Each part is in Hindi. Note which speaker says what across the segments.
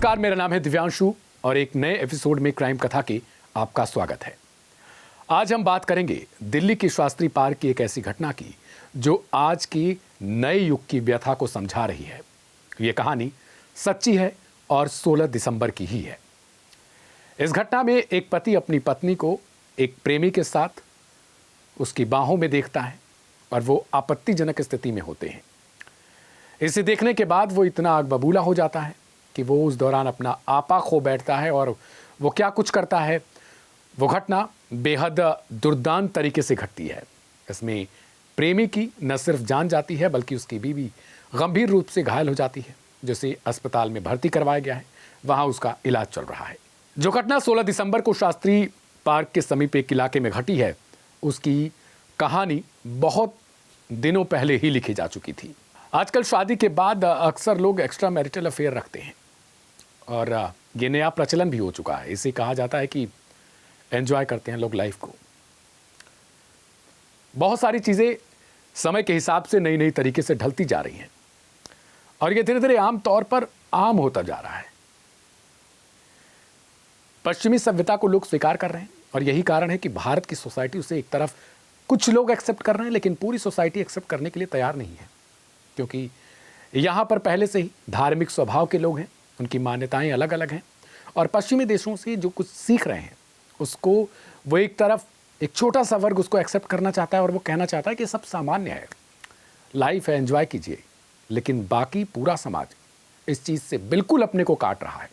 Speaker 1: नमस्कार, मेरा नाम है दिव्यांशु और एक नए एपिसोड में क्राइम कथा के आपका स्वागत है। आज हम बात करेंगे दिल्ली के शास्त्री पार्क की एक ऐसी घटना की जो आज की नए युग की व्यथा को समझा रही है। ये कहानी सच्ची है और 16 दिसंबर की ही है। इस घटना में एक पति अपनी पत्नी को एक प्रेमी के साथ उसकी बाहों में देखता है और वो आपत्तिजनक स्थिति में होते हैं। इसे देखने के बाद वो इतना आग बबूला हो जाता है कि वो उस दौरान अपना आपा खो बैठता है और वो क्या कुछ करता है। वो घटना बेहद दुर्दांत तरीके से घटती है। इसमें प्रेमी की न सिर्फ जान जाती है बल्कि उसकी बीवी गंभीर रूप से घायल हो जाती है, जिसे अस्पताल में भर्ती करवाया गया है। वहाँ उसका इलाज चल रहा है। जो घटना 16 दिसंबर को शास्त्री पार्क के समीप एक इलाके में घटी है, उसकी कहानी बहुत दिनों पहले ही लिखी जा चुकी थी। आजकल शादी के बाद अक्सर लोग एक्स्ट्रा मैरिटल अफेयर रखते हैं और ये नया प्रचलन भी हो चुका है। इसे कहा जाता है कि एंजॉय करते हैं लोग लाइफ को। बहुत सारी चीज़ें समय के हिसाब से नई नई तरीके से ढलती जा रही हैं और ये धीरे धीरे आम तौर पर आम होता जा रहा है। पश्चिमी सभ्यता को लोग स्वीकार कर रहे हैं और यही कारण है कि भारत की सोसाइटी उसे एक तरफ कुछ लोग एक्सेप्ट कर रहे हैं, लेकिन पूरी सोसाइटी एक्सेप्ट करने के लिए तैयार नहीं है, क्योंकि यहाँ पर पहले से ही धार्मिक स्वभाव के लोग हैं, उनकी मान्यताएं अलग अलग हैं और पश्चिमी देशों से जो कुछ सीख रहे हैं उसको वो एक तरफ एक छोटा सा वर्ग उसको एक्सेप्ट करना चाहता है और वो कहना चाहता है कि सब सामान्य है, लाइफ है, एंजॉय कीजिए। लेकिन बाकी पूरा समाज इस चीज़ से बिल्कुल अपने को काट रहा है।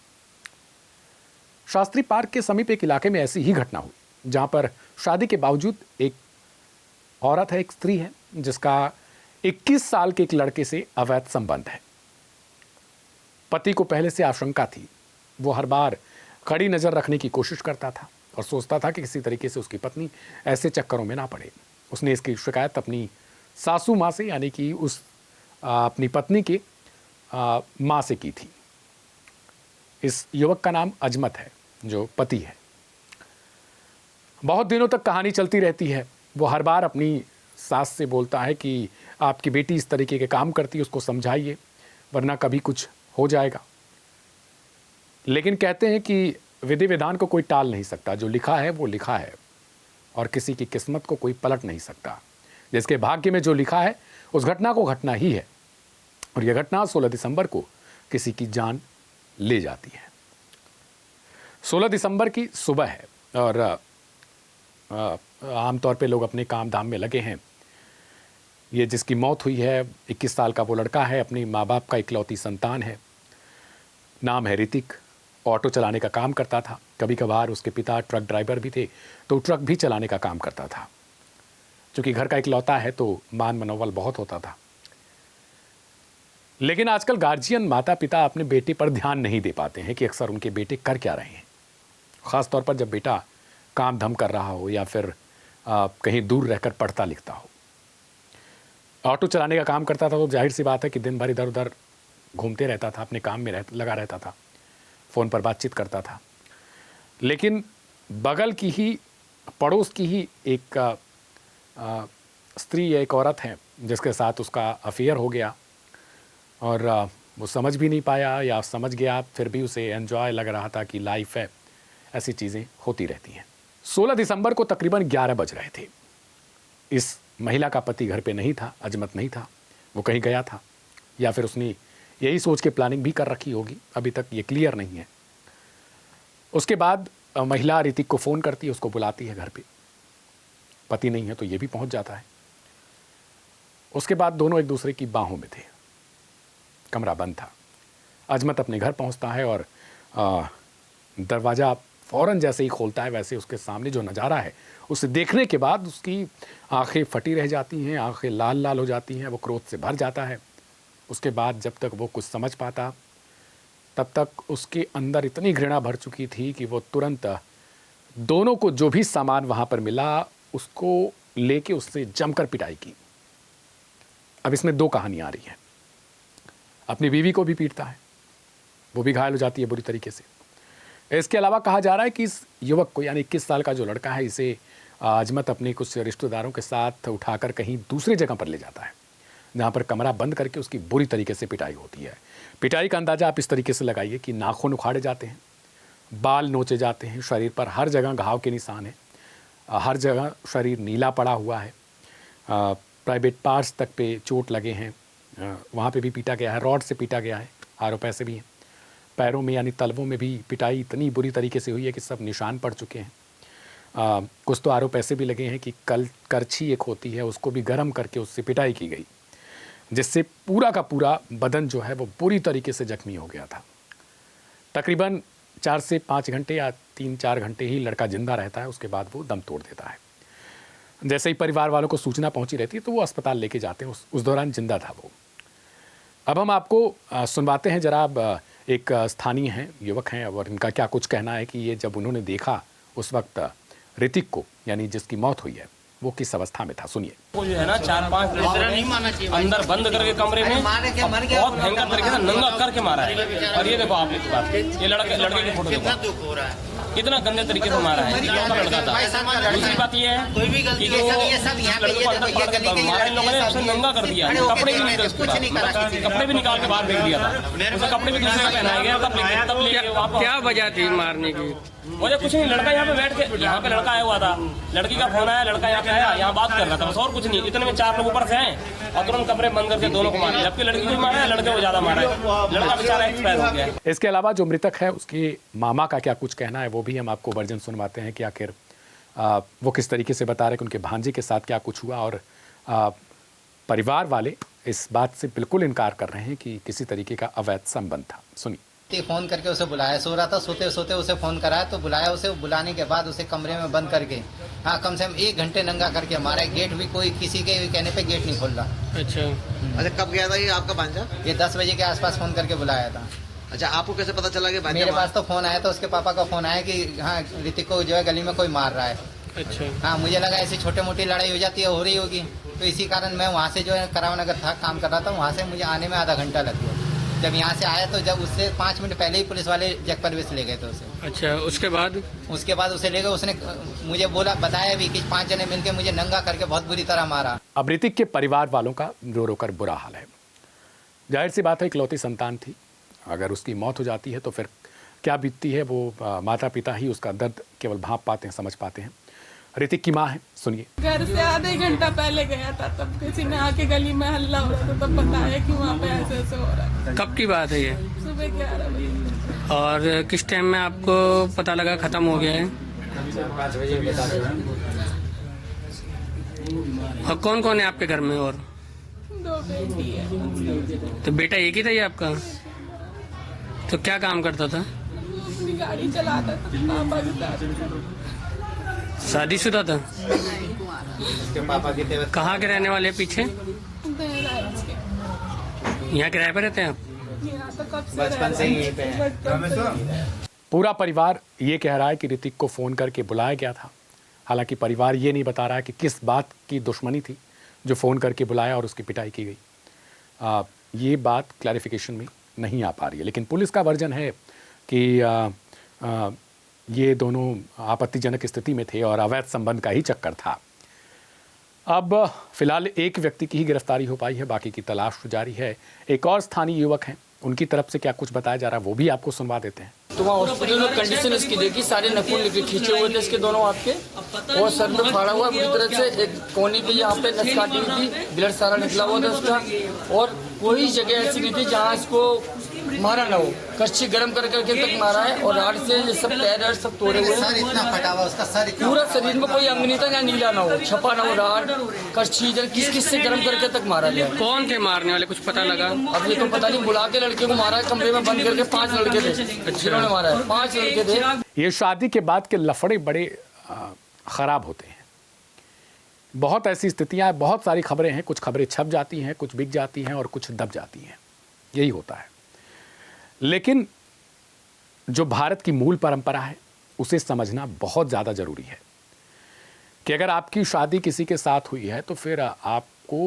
Speaker 1: शास्त्री पार्क के समीप एक इलाके में ऐसी ही घटना हुई जहाँ पर शादी के बावजूद एक औरत है, एक स्त्री है, जिसका 21 साल के एक लड़के से अवैध संबंध है। पति को पहले से आशंका थी। वो हर बार कड़ी नज़र रखने की कोशिश करता था और सोचता था कि किसी तरीके से उसकी पत्नी ऐसे चक्करों में ना पड़े। उसने इसकी शिकायत अपनी सासू माँ से, यानी कि उस अपनी पत्नी के माँ से की थी। इस युवक का नाम अजमत है, जो पति है। बहुत दिनों तक कहानी चलती रहती है। वो हर बार अपनी सास से बोलता है कि आपकी बेटी इस तरीके के काम करती है, उसको समझाइए वरना कभी कुछ हो जाएगा। लेकिन कहते हैं कि विधि विधान को कोई टाल नहीं सकता। जो लिखा है वो लिखा है और किसी की किस्मत को कोई पलट नहीं सकता। जिसके भाग्य में जो लिखा है उस घटना को घटना ही है और यह घटना 16 दिसंबर को किसी की जान ले जाती है। 16 दिसंबर की सुबह है और आमतौर पे लोग अपने काम धाम में लगे हैं। ये जिसकी मौत हुई है, 21 साल का वो लड़का है, अपनी माँ बाप का इकलौती संतान है। नाम है ऋतिक। ऑटो चलाने का काम करता था। कभी कभार उसके पिता ट्रक ड्राइवर भी थे तो ट्रक भी चलाने का काम करता था। चूँकि घर का इकलौता है तो मान मनोबल बहुत होता था। लेकिन आजकल गार्जियन, माता पिता अपने बेटे पर ध्यान नहीं दे पाते हैं कि अक्सर उनके बेटे कर क्या रहे हैं। ख़ास तौर पर जब बेटा काम धाम कर रहा हो या फिर कहीं दूर रहकर पढ़ता लिखता हो। ऑटो चलाने का काम करता था तो जाहिर सी बात है कि दिन भर इधर उधर घूमते रहता था, अपने काम में लगा रहता था, फ़ोन पर बातचीत करता था। लेकिन बगल की ही, पड़ोस की ही एक स्त्री या एक औरत है जिसके साथ उसका अफेयर हो गया और वो समझ भी नहीं पाया या समझ गया, फिर भी उसे एंजॉय लग रहा था कि लाइफ है। ऐसी चीज़ें होती रहती हैं। 16 दिसंबर को तकरीबन 11 बज रहे थे। इस महिला का पति घर पे नहीं था, अजमत नहीं था, वो कहीं गया था या फिर उसने यही सोच के प्लानिंग भी कर रखी होगी, अभी तक ये क्लियर नहीं है। उसके बाद महिला ऋतिक को फ़ोन करती है, उसको बुलाती है घर पे। पति नहीं है तो ये भी पहुंच जाता है। उसके बाद दोनों एक दूसरे की बाहों में थे। कमरा बंद था। अजमत अपने घर पहुंचता है और दरवाज़ा फ़ौरन जैसे ही खोलता है वैसे उसके सामने जो नज़ारा है उसे देखने के बाद उसकी आंखें फटी रह जाती हैं, आंखें लाल लाल हो जाती हैं, वो क्रोध से भर जाता है। उसके बाद जब तक वो कुछ समझ पाता तब तक उसके अंदर इतनी घृणा भर चुकी थी कि वो तुरंत दोनों को जो भी सामान वहाँ पर मिला उसको लेके उससे जमकर पिटाई की। अब इसमें दो कहानियाँ आ रही हैं। अपनी बीवी को भी पीटता है, वो भी घायल हो जाती है बुरी तरीके से। इसके अलावा कहा जा रहा है कि इस युवक को, यानी 21 साल का जो लड़का है, इसे अजमत अपने कुछ रिश्तेदारों के साथ उठाकर कहीं दूसरी जगह पर ले जाता है जहाँ पर कमरा बंद करके उसकी बुरी तरीके से पिटाई होती है। पिटाई का अंदाज़ा आप इस तरीके से लगाइए कि नाखून उखाड़े जाते हैं, बाल नोचे जाते हैं, शरीर पर हर जगह घाव के निशान हैं, हर जगह शरीर नीला पड़ा हुआ है, प्राइवेट पार्ट्स तक पे चोट लगे हैं, वहाँ पे भी पीटा गया है, रॉड से पीटा गया है, आरोप ऐसे भी हैं। पैरों में यानी तलवों में भी पिटाई इतनी बुरी तरीके से हुई है कि सब निशान पड़ चुके हैं। कुछ तो आरोप ऐसे भी लगे हैं कि करछी एक होती है उसको भी गर्म करके उससे पिटाई की गई, जिससे पूरा का पूरा बदन जो है वो बुरी तरीके से जख्मी हो गया था। तकरीबन 4 से 5 घंटे या 3-4 घंटे ही लड़का जिंदा रहता है, उसके बाद वो दम तोड़ देता है। जैसे ही परिवार वालों को सूचना पहुंची रहती है तो वो अस्पताल लेके जाते हैं, उस दौरान जिंदा था वो। अब हम आपको सुनवाते हैं जरा। एक स्थानीय हैं, युवक हैं, और इनका क्या कुछ कहना है कि ये जब उन्होंने देखा उस वक्त ऋतिक को, यानी जिसकी मौत हुई है, वो किस अवस्था में था। सुनिए।
Speaker 2: वो जो है ना 4-5 अंदर बंद करके कमरे में बहुत भयंकर तरीके से नंगा करके मारा है। और ये देखो आप ये लड़के की फोटो देखो, कितना गंदे तरीके से मारा है। ये लड़का था। दूसरी बात ये है कि जो लड़के को अंदर मारा इन लोगों ने उसे नंगा कर दिया, कपड़े भी नहीं थे उसके बाद, कपड़े भी निकाल के बाहर फेंक दिया था, उसे कपड़े भी दूसरे पहनाए गए तब लेके। क्या वजह थी मारने की? वजह कुछ नहीं, लड़का यहाँ पे बैठ के, यहाँ पे लड़का आया हुआ था, लड़की का फोन आया, लड़का यहाँ पे आया, यहाँ बात कर रहा था, बस और कुछ नहीं। इतने में 4 लोग ऊपर से आए और तुरंत कमरे बंद करके दोनों को मारा, जबकि लड़की को मारा है, लड़के को ज्यादा मारा है, लड़का बेचारा एक्सपायर हो गया।
Speaker 1: इसके अलावा जो मृतक है उसके मामा का क्या कुछ कहना है वो भी हम आपको वर्जन सुनवाते हैं कि आखिर वो किस तरीके से बता रहे कि उनके भांजे के साथ क्या कुछ हुआ। और परिवार वाले इस बात से बिल्कुल इनकार कर रहे हैं कि किसी तरीके का अवैध संबंध था। सुनिए।
Speaker 3: फोन करके उसे बुलाया, सो रहा था, सोते सोते उसे फोन कराया तो बुलाया उसे, बुलाने के बाद उसे कमरे में बंद करके कम से कम 1 घंटे नंगा करके मारा। गेट भी कोई किसी के कहने पे गेट नहीं खोल रहा।
Speaker 4: अच्छा, कब गया था ये आपका भांजा?
Speaker 3: ये 10 बजे के आसपास फोन करके बुलाया था।
Speaker 4: अच्छा, आपको कैसे पता चला कि
Speaker 3: मेरे पास तो फोन आया था, उसके पापा का फोन आया कि हाँ ऋतिक को जो है गली में कोई मार रहा है।
Speaker 2: अच्छा।
Speaker 3: हाँ, मुझे लगा ऐसी छोटी मोटी लड़ाई हो जाती है, हो रही होगी, तो इसी कारण मैं वहाँ से जो है कराव नगर था, काम कर रहा था, वहाँ से मुझे आने में आधा घंटा लग गया। जब यहाँ से आया तो जब उससे 5 मिनट पहले ही पुलिस वाले जग परवेश ले गए थे उसे।
Speaker 2: अच्छा, उसके बाद उसे ले गए। उसने मुझे बताया भी कि 5 जने मिलकर मुझे नंगा करके बहुत बुरी तरह मारा।
Speaker 1: अब ऋतिक के परिवार वालों का रो रो कर बुरा हाल है। जाहिर सी बात है, इकलौती संतान थी, अगर उसकी मौत हो जाती है तो फिर क्या बीतती है वो माता पिता ही उसका दर्द केवल भांप पाते हैं, समझ पाते हैं। ऋतिक की माँ है, सुनिए।
Speaker 5: घर से आधे घंटा पहले गया था, तब किसी ने आके गली में हल्ला हो रहा था, तब बताया कि वहाँ पे ऐसे ऐसे हो रहा है।
Speaker 2: कब की बात है ये?
Speaker 5: सुबह 11 बजे।
Speaker 2: और किस टाइम में आपको पता लगा खत्म हो गया है?
Speaker 3: 5 बजे बता रहे।
Speaker 2: और कौन कौन है आपके घर में? और
Speaker 5: 2 बेटी है।
Speaker 2: तो बेटा एक ही था ये आपका? तो क्या काम करता था?
Speaker 5: गाड़ी चलाता था पापा के साथ।
Speaker 2: शादीशुदा था?
Speaker 3: उसके पापा की तबीयत।
Speaker 2: कहाँ के रहने वाले? पीछे
Speaker 5: बहराइच के।
Speaker 2: यहाँ किराए पर रहते हैं आप?
Speaker 5: यहाँ तो कब से
Speaker 3: बचपन से ही यहीं पे है।
Speaker 1: पूरा परिवार ये कह रहा है कि ऋतिक को फ़ोन करके बुलाया गया था। हालांकि परिवार ये नहीं बता रहा है कि किस बात की दुश्मनी थी जो फ़ोन करके बुलाया और उसकी पिटाई की गई। ये बात क्लैरिफिकेशन में नहीं आ पा रही है, लेकिन पुलिस का वर्जन है कि ये दोनों आपत्तिजनक स्थिति में थे और अवैध संबंध का ही चक्कर था। अब फिलहाल एक व्यक्ति की ही गिरफ्तारी हो पाई है, बाकी की तलाश जारी है। एक और स्थानीय युवक हैं, उनकी तरफ से क्या कुछ बताया जा रहा है वो भी आपको सुनवा देते हैं।
Speaker 6: तो वहाँ हॉस्पिटल में कंडीशन इसकी देखी, सारे नखून लेके खींचे हुए थे इसके दोनों हाथ के, और सर में फाड़ा हुआ बुरी तरह से, एक कोनी पे यहाँ पे नस काटी हुई थी, ब्लड सारा निकला हुआ था उसका, और कोई जगह ऐसी नहीं थी जहाँ इसको मारा ना हो। कच्ची गर्म कर करके तक मारा है, और राड से ये सब पैर सब तोड़े हुए
Speaker 3: सर इतना फटा हुआ उसका, सर
Speaker 6: पूरा शरीर में कोई अंग नहीं था जहाँ नीला ना हो, छपा ना हो, राड कच्ची किस किस से गर्म करके तक मारा गया।
Speaker 2: कौन थे मारने वाले, कुछ पता लगा?
Speaker 6: अब ये तो पता नहीं, बुला के लड़के को मारा है, कमरे में बंद करके 5 लड़के थे जिन्होंने मारा है, 5 लड़के थे।
Speaker 1: ये शादी के बाद के लफड़े बड़े ख़राब होते हैं। बहुत ऐसी स्थितियाँ, बहुत सारी खबरें हैं, कुछ खबरें छप जाती हैं, कुछ बिक जाती हैं और कुछ दब जाती हैं, यही होता है। लेकिन जो भारत की मूल परंपरा है उसे समझना बहुत ज़्यादा ज़रूरी है कि अगर आपकी शादी किसी के साथ हुई है तो फिर आपको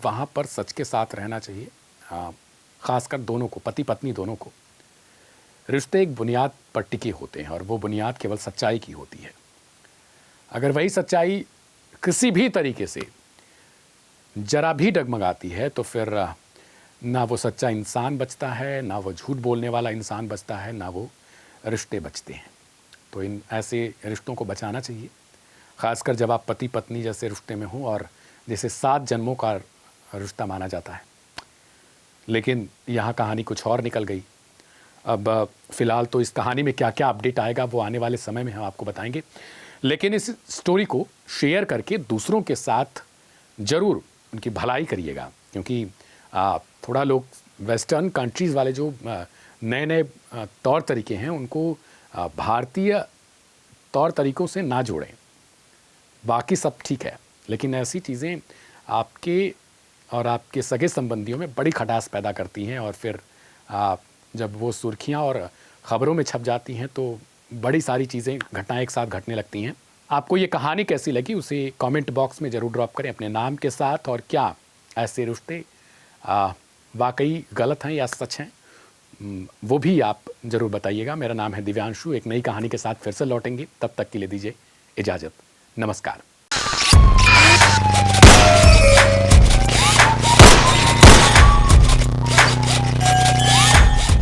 Speaker 1: वहाँ पर सच के साथ रहना चाहिए। ख़ासकर दोनों को, पति पत्नी दोनों को। रिश्ते एक बुनियाद पर टिके होते हैं और वो बुनियाद केवल सच्चाई की होती है। अगर वही सच्चाई किसी भी तरीके से जरा भी डगमगाती है तो फिर ना वो सच्चा इंसान बचता है, ना वो झूठ बोलने वाला इंसान बचता है, ना वो रिश्ते बचते हैं। तो इन ऐसे रिश्तों को बचाना चाहिए, ख़ासकर जब आप पति पत्नी जैसे रिश्ते में हो और जैसे 7 जन्मों का रिश्ता माना जाता है। लेकिन यहाँ कहानी कुछ और निकल गई। अब फ़िलहाल तो इस कहानी में क्या क्या अपडेट आएगा वो आने वाले समय में हम आपको बताएंगे। लेकिन इस स्टोरी को शेयर करके दूसरों के साथ ज़रूर उनकी भलाई करिएगा, क्योंकि थोड़ा लोग वेस्टर्न कंट्रीज़ वाले जो नए नए तौर तरीके हैं उनको भारतीय तौर तरीक़ों से ना जोड़ें। बाकी सब ठीक है, लेकिन ऐसी चीज़ें आपके और आपके सगे संबंधियों में बड़ी खटास पैदा करती हैं और फिर जब वो सुर्खियां और ख़बरों में छप जाती हैं तो बड़ी सारी चीज़ें घटनाएं एक साथ घटने लगती हैं। आपको ये कहानी कैसी लगी उसे कमेंट बॉक्स में ज़रूर ड्रॉप करें अपने नाम के साथ, और क्या ऐसे रिश्ते वाकई गलत हैं या सच हैं वो भी आप ज़रूर बताइएगा। मेरा नाम है दिव्यांशु। एक नई कहानी के साथ फिर से लौटेंगे, तब तक के लिए दीजिए इजाज़त। नमस्कार।